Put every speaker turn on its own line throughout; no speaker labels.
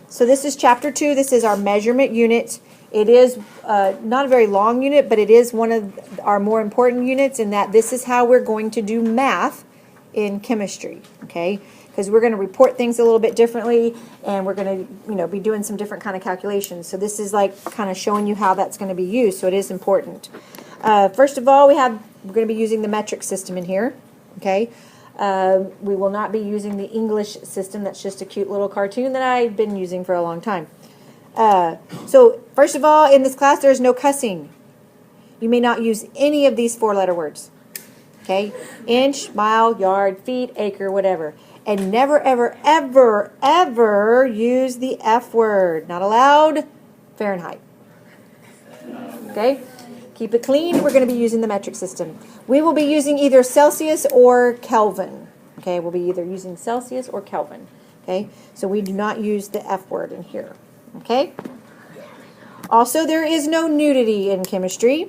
So this is chapter 2. This is our measurement unit. It is not a very long unit, but it is one of our more important units in that this is how we're going to do math in chemistry, okay? Because we're going to report things a little bit differently, and we're going to, be doing some different kind of calculations. So this is like kind of showing you how that's going to be used. So it is important. First of all, we're going to be using the metric system in here, okay? We will not be using the English system. That's just a cute little cartoon that I've been using for a long time. So first of all, in this class, there's no cussing. You may not use any of these 4-letter words. Okay? Inch, mile, yard, feet, acre, whatever. And never, ever, ever, ever use the F word. Not allowed. Fahrenheit. Okay? Keep it clean. We're going to be using the metric system. We will be using either Celsius or Kelvin. Okay? We'll be either using Celsius or Kelvin. Okay? So we do not use the F word in here. Okay? Also, there is no nudity in chemistry.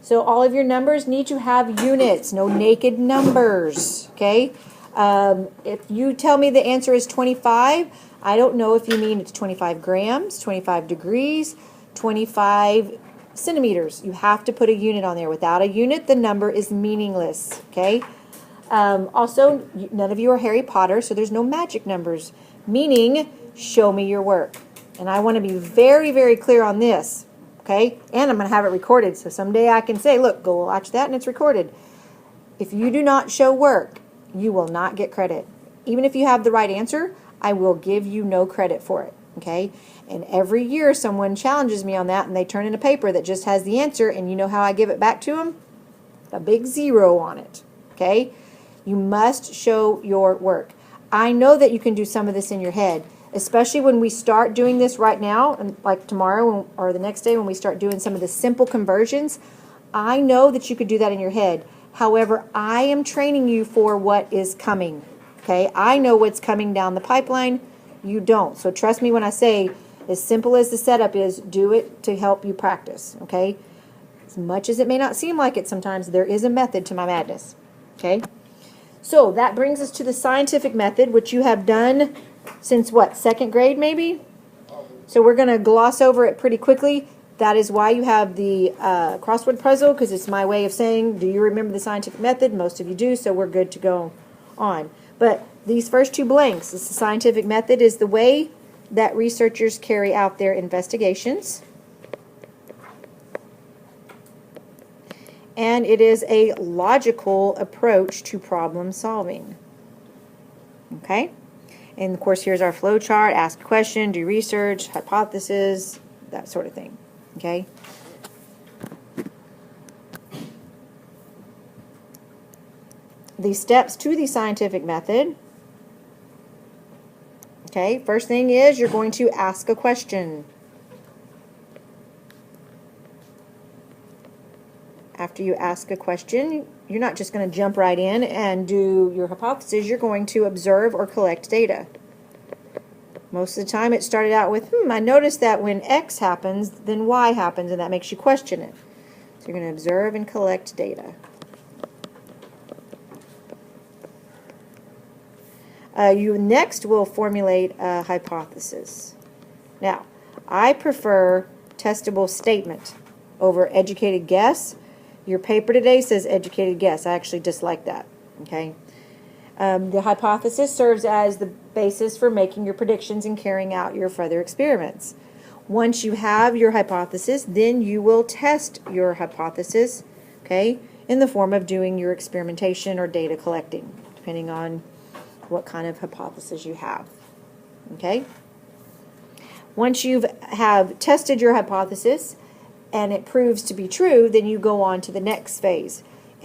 So all of your numbers need to have units, no naked numbers. Okay? If you tell me the answer is 25, I don't know if you mean it's 25 grams, 25 degrees, 25 centimeters. You have to put a unit on there. Without a unit, the number is meaningless. Okay? Also, none of you are Harry Potter, so there's no magic numbers, meaning show me your work. And I want to be very, very clear on this, okay? And I'm going to have it recorded, so someday I can say, look, go watch that, and it's recorded. If you do not show work, you will not get credit. Even if you have the right answer, I will give you no credit for it, okay? And every year someone challenges me on that, and they turn in a paper that just has the answer, and you know how I give it back to them? A big 0 on it, okay? You must show your work. I know that you can do some of this in your head, especially when we start doing this right now, and like tomorrow or the next day when we start doing some of the simple conversions. I know that you could do that in your head. However, I am training you for what is coming. Okay? I know what's coming down the pipeline. You don't. So trust me when I say, as simple as the setup is, do it to help you practice. Okay? As much as it may not seem like it sometimes, there is a method to my madness. Okay? So that brings us to the scientific method, which you have done since what, 2nd grade maybe? So we're going to gloss over it pretty quickly. That is why you have the crossword puzzle, because it's my way of saying, do you remember the scientific method? Most of you do, so we're good to go on. But these first 2 blanks, the scientific method is the way that researchers carry out their investigations. And it is a logical approach to problem solving. Okay? And of course, here's our flow chart, ask a question, do research, hypothesis, that sort of thing. Okay? The steps to the scientific method. Okay, first thing is you're going to ask a question. After you ask a question, you're not just going to jump right in and do your hypothesis. You're going to observe or collect data. Most of the time it started out with, I noticed that when X happens, then Y happens, and that makes you question it. So you're going to observe and collect data. You next will formulate a hypothesis. Now, I prefer testable statement over educated guess. Your paper today says educated guess. I actually dislike that. Okay. The hypothesis serves as the basis for making your predictions and carrying out your further experiments. Once you have your hypothesis, then you will test your hypothesis, okay, in the form of doing your experimentation or data collecting, depending on what kind of hypothesis you have. Okay. Once you have tested your hypothesis, and it proves to be true, then you go on to the next phase.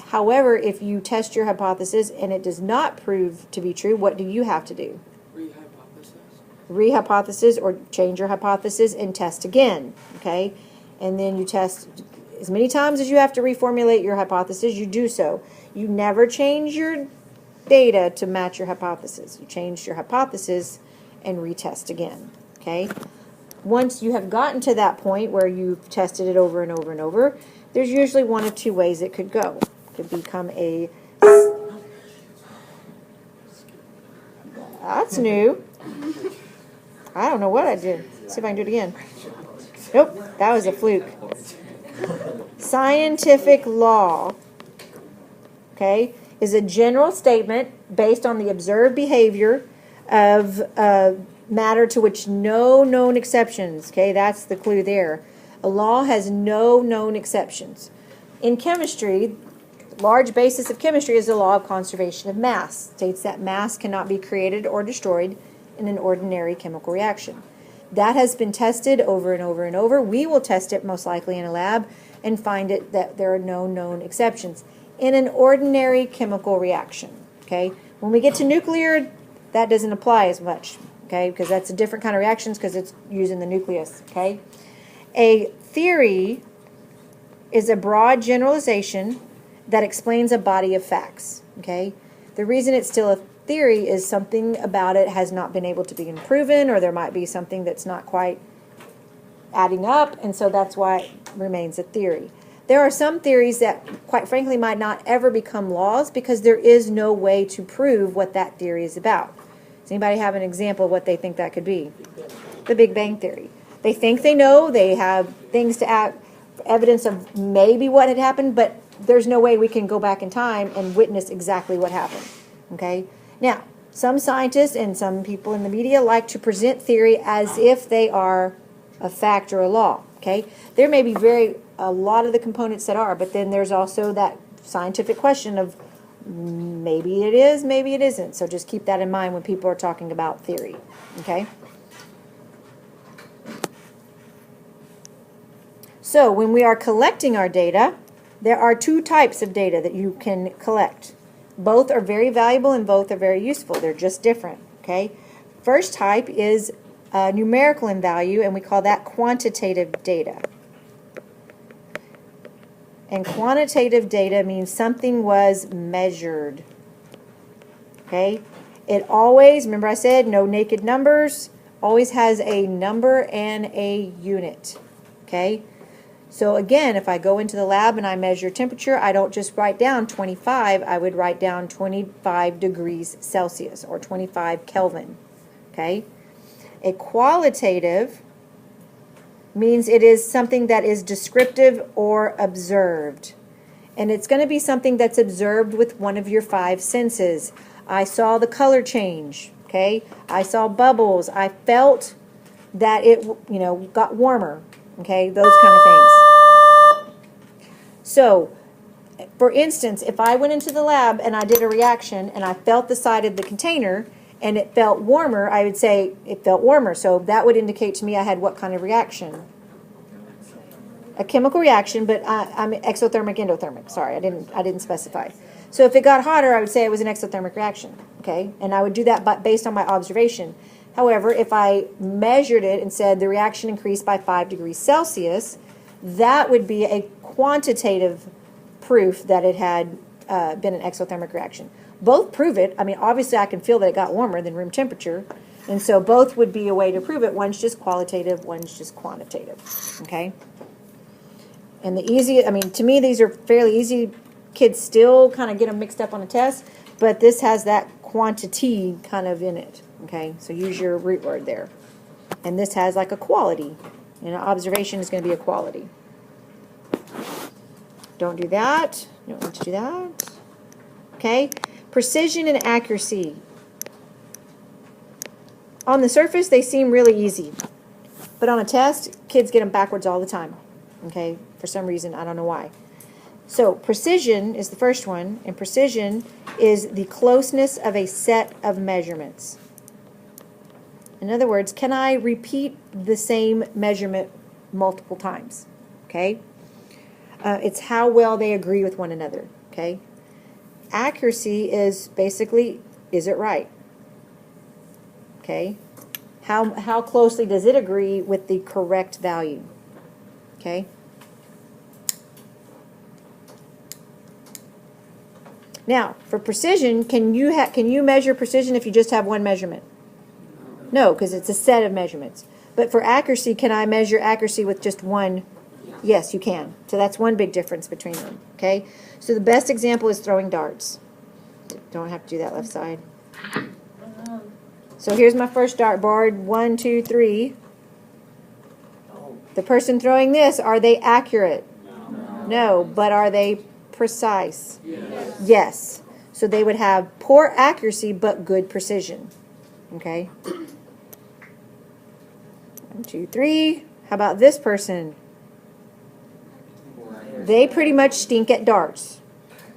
However, if you test your hypothesis and it does not prove to be true, what do you have to do? Rehypothesis or change your hypothesis and test again. Okay? And then you test as many times as you have to reformulate your hypothesis, you do so. You never change your data to match your hypothesis. You change your hypothesis and retest again. Okay? Once you have gotten to that point where you've tested it over and over and over, there's usually 1 of 2 ways it could go. It could become a... That's new. I don't know what I did. See if I can do it again. Nope, that was a fluke. Scientific law, okay, is a general statement based on the observed behavior of matter to which no known exceptions. Okay, that's the clue there. A law has no known exceptions. In chemistry, large basis of chemistry is the law of conservation of mass. It states that mass cannot be created or destroyed in an ordinary chemical reaction. That has been tested over and over and over. We will test it most likely in a lab and find it that there are no known exceptions in an ordinary chemical reaction. Okay, when we get to nuclear, that doesn't apply as much. Okay, because that's a different kind of reactions because it's using the nucleus. Okay, a theory is a broad generalization that explains a body of facts. Okay, the reason it's still a theory is something about it has not been able to be proven, or there might be something that's not quite adding up, and so that's why it remains a theory. There are some theories that, quite frankly, might not ever become laws because there is no way to prove what that theory is about. Does anybody have an example of what they think that could be? The Big Bang Theory. They think they know, they have things to add, evidence of maybe what had happened, but there's no way we can go back in time and witness exactly what happened. Okay? Now, some scientists and some people in the media like to present theory as if they are a fact or a law. Okay? There may be a lot of the components that are, but then there's also that scientific question of maybe it is, maybe it isn't. So just keep that in mind when people are talking about theory. Okay? So when we are collecting our data, there are two types of data that you can collect. Both are very valuable and both are very useful. They're just different. Okay? First type is numerical in value, and we call that quantitative data. And quantitative data means something was measured. Okay? It always, remember I said no naked numbers, always has a number and a unit. Okay? So again, if I go into the lab and I measure temperature, I don't just write down 25, I would write down 25 degrees Celsius or 25 Kelvin. Okay? A qualitative means it is something that is descriptive or observed. And it's going to be something that's observed with one of your five senses. I saw the color change. Okay? I saw bubbles. I felt that it, got warmer. Okay? Those kind of things. So, for instance, if I went into the lab and I did a reaction and I felt the side of the container and it felt warmer, I would say it felt warmer. So that would indicate to me I had what kind of reaction? A chemical reaction, but I'm exothermic, endothermic. Sorry, I didn't specify. So if it got hotter, I would say it was an exothermic reaction. Okay, and I would do that based on my observation. However, if I measured it and said the reaction increased by 5 degrees Celsius, that would be a quantitative proof that it had been an exothermic reaction. Both prove it. I mean, obviously I can feel that it got warmer than room temperature, and so both would be a way to prove it. One's just qualitative, one's just quantitative. Okay? And to me these are fairly easy. Kids still kind of get them mixed up on a test, but this has that quantity kind of in it. Okay? So use your root word there. And this has like a quality. And an observation is going to be a quality. Don't do that. Don't want to do that. Okay? Precision and accuracy. On the surface, they seem really easy. But on a test, kids get them backwards all the time. Okay? For some reason, I don't know why. So, precision is the first one. And precision is the closeness of a set of measurements. In other words, can I repeat the same measurement multiple times? Okay? It's how well they agree with one another. Okay? Accuracy is basically, is it right? Okay? How closely does it agree with the correct value? Okay? Now, for precision, can you measure precision if you just have one measurement? No, because it's a set of measurements. But for accuracy, can I measure accuracy with just one? Yes, you can. So that's one big difference between them. Okay? So the best example is throwing darts. Don't have to do that left side. So here's my first dartboard, 1, 2, 3. The person throwing this, are they accurate? No, but are they precise? Yes. So they would have poor accuracy but good precision. Okay? 1, 2, 3. How about this person? They pretty much stink at darts,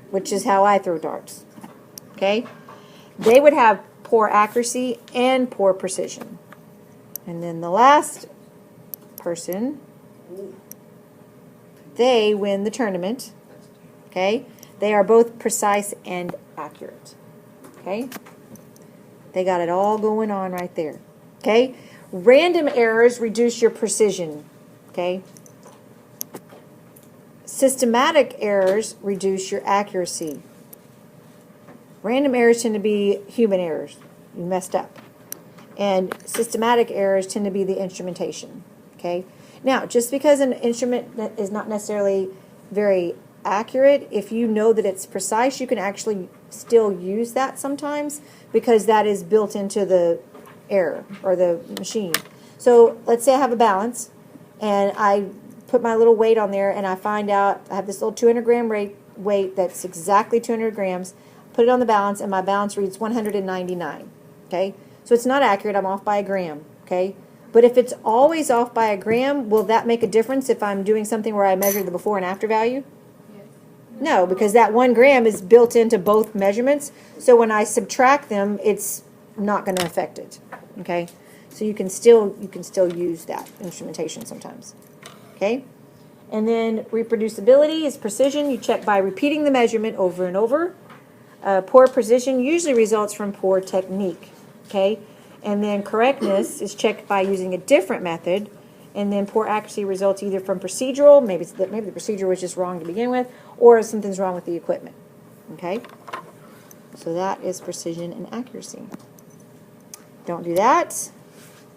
which is how I throw darts. Okay? They would have poor accuracy and poor precision. And then the last person, they win the tournament. Okay? They are both precise and accurate. Okay? They got it all going on right there. Okay? Random errors reduce your precision. Okay? Systematic errors reduce your accuracy. Random errors tend to be human errors. You messed up. And systematic errors tend to be the instrumentation. Okay? Now, just because an instrument is not necessarily very accurate, if you know that it's precise, you can actually still use that sometimes because that is built into the error or the machine. So let's say I have a balance and I put my little weight on there and I find out I have this little 200 gram weight that's exactly 200 grams. Put it on the balance and my balance reads 199. Okay? So it's not accurate. I'm off by a gram. Okay? But if it's always off by a gram, will that make a difference if I'm doing something where I measure the before and after value? No, because that 1 gram is built into both measurements. So when I subtract them, it's not going to affect it. Okay? So you can still use that instrumentation sometimes. Okay? And then reproducibility is precision. You check by repeating the measurement over and over. Poor precision usually results from poor technique. Okay? And then correctness is checked by using a different method. And then poor accuracy results either from procedural, maybe the procedure was just wrong to begin with, or something's wrong with the equipment. Okay? So that is precision and accuracy. Don't do that.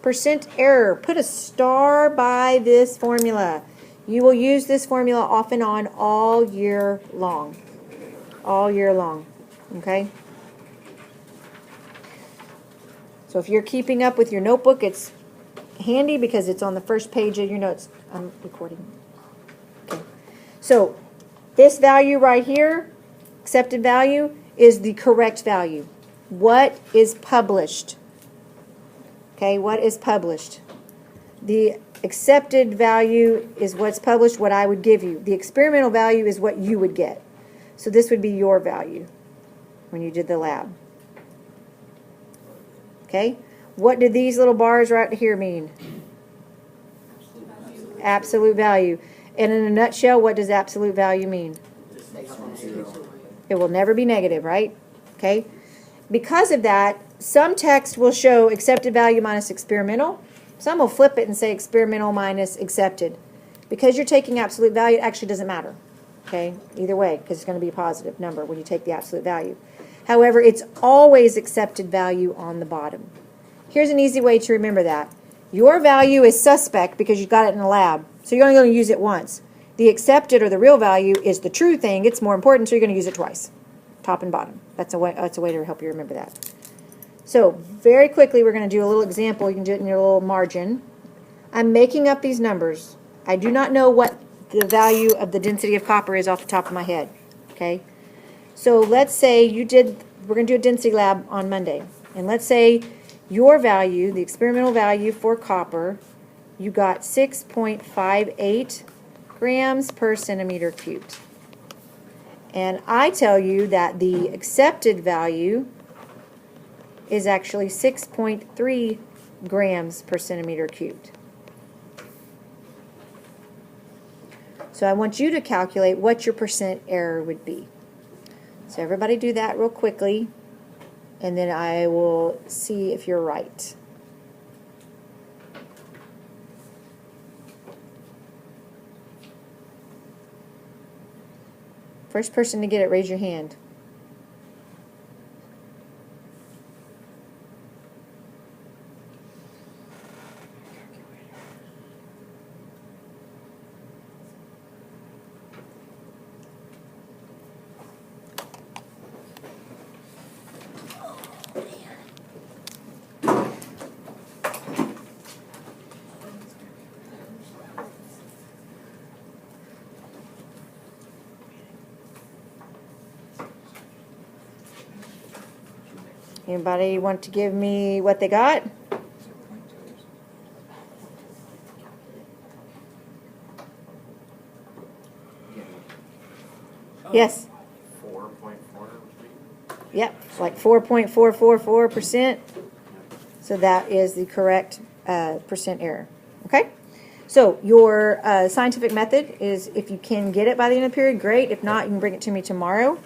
Percent error. Put a star by this formula. You will use this formula off and on all year long. All year long. Okay? So if you're keeping up with your notebook, it's handy because it's on the first page of your notes. I'm recording. Okay. So this value right here, accepted value, is the correct value. What is published? Okay, what is published? The accepted value is what's published, what I would give you. The experimental value is what you would get. So this would be your value when you did the lab. Okay? What do these little bars right here mean? Absolute value. And in a nutshell, what does absolute value mean? It will never be negative, right? Okay? Because of that, some text will show accepted value minus experimental. Some will flip it and say experimental minus accepted. Because you're taking absolute value, it actually doesn't matter. Okay? Either way, because it's going to be a positive number when you take the absolute value. However, it's always accepted value on the bottom. Here's an easy way to remember that. Your value is suspect because you got it in the lab, so you're only going to use it once. The accepted or the real value is the true thing. It's more important, so you're going to use it twice, top and bottom. That's a way to help you remember that. So very quickly, we're going to do a little example. You can do it in your little margin. I'm making up these numbers. I do not know what the value of the density of copper is off the top of my head. Okay. So let's say we're going to do a density lab on Monday. And let's say your value, the experimental value for copper, you got 6.58 grams per centimeter cubed. And I tell you that the accepted value is actually 6.3 grams per centimeter cubed. So I want you to calculate what your percent error would be. So everybody do that real quickly, and then I will see if you're right. First person to get it, raise your hand. Anybody want to give me what they got? Yes.
4.4.
Yep, it's like 4.444%. So that is the correct percent error. Okay? So your scientific method is, if you can get it by the end of the period, great. If not, you can bring it to me tomorrow.